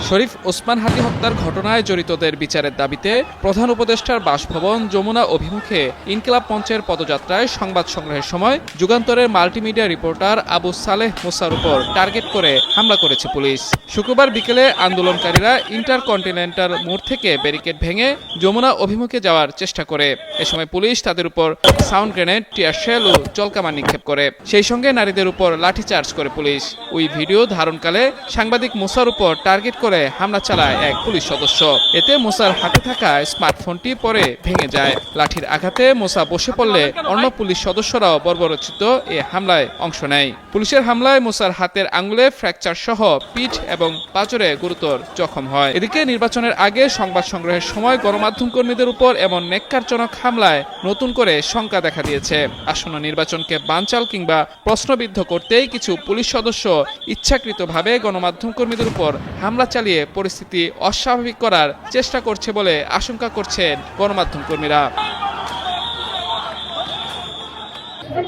শরীফ ওসমান হাদি হত্যার ঘটনায় জড়িতদের বিচারের দাবিতে প্রধান উপদেষ্টার বাসভবন যমুনা অভিমুখে ইনকিলাব মঞ্চের পদযাত্রায় সংবাদ সংগ্রহের সময় যুগান্তরের মাল্টিমিডিয়া রিপোর্টার আবু সালেহ মুসার উপর টার্গেট করে হামলা করেছে পুলিশ। শুক্রবার বিকেলে আন্দোলনকারীরা ইন্টারকন্টিনেন্টাল মোড় থেকে ব্যারিকেড ভেঙে যমুনা অভিমুখে যাওয়ার চেষ্টা করে। এ সময় পুলিশ তাদের উপর সাউন্ড গ্রেনেড, টিয়ার শেল ও জলকামান নিক্ষেপ করে। সেই সঙ্গে নারীদের উপর লাঠিচার্জ করে পুলিশ। ওই ভিডিও ধারণকালে সাংবাদিক মুসার উপর টার্গেট করে হামলা চালায় এক পুলিশ সদস্য। এতে মুসার হাতে থাকা স্মার্টফোনটি পরে ভেঙে যায়। লাঠির আঘাতে মুসা বসে পড়লে অন্য পুলিশ সদস্যরাও বর্বরোচিত এ হামলায় অংশ নেয়। পুলিশের হামলায় মুসার হাতের আঙুলে ফ্র্যাকচার সহ পিঠ এবং পাঁজরে গুরুতর জখম হয়। এদিকে নির্বাচনের আগে সংবাদ সংগ্রহের সময় গণমাধ্যম কর্মীদের উপর এমন নেক্কারজনক হামলায় নতুন করে শঙ্কা দেখা দিয়েছে। আসন্ন নির্বাচনকে বানচাল কিংবা প্রশ্নবিদ্ধ করতেই কিছু পুলিশ সদস্য ইচ্ছাকৃতভাবে গণমাধ্যম কর্মীদের উপর হামলা চালিয়ে পরিস্থিতি অস্বাভাবিক করার চেষ্টা করছে বলে আশঙ্কা করছেন গণমাধ্যম কর্মীরা।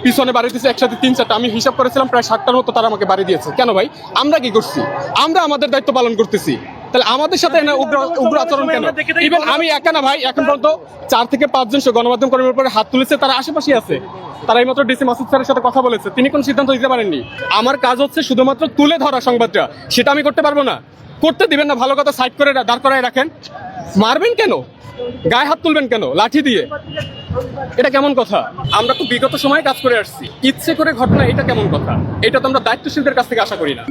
পিছনে বাড়ি দিয়েছে একসাথে 3-4টা, আমি হিসাব করেছিলাম প্রায় 7টার মতো তারা আমাকে বাড়ি দিয়েছে। কেন ভাই? আমরা কি করছি? আমরা আমাদের দায়িত্ব পালন করতেছি, তাহলে আমাদের সাথে উগ্র আচরণ কেন? ইভেন আমি একা না ভাই, এখন পর্যন্ত 4 থেকে 5 জন গণমাধ্যম কর্মীর উপরে হাত তুলেছে, তারা আশেপাশে আছে। তারা এইমাত্র ডিসি মাসুদ স্যারের সাথে কথা বলেছে, তিনি কোনো সিদ্ধান্ত দিতে পারেননি। আমার কাজ হচ্ছে শুধুমাত্র তুলে ধরা সংবাদটা, সেটা আমি করতে পারবো না। করতে দিবেন না, ভালো কথা সাইড করে দাঁড় করায় রাখেন। মারবেন কেন? গায়ে হাত তুলবেন কেন লাঠি দিয়ে? এটা কেমন কথা? আমরা তো বিগত সময়ে কাজ করে আসছি, ইচ্ছে করে ঘটনা, এটা কেমন কথা? এটা তো আমরা দায়িত্বশীলদের কাছ থেকে আশা করি না।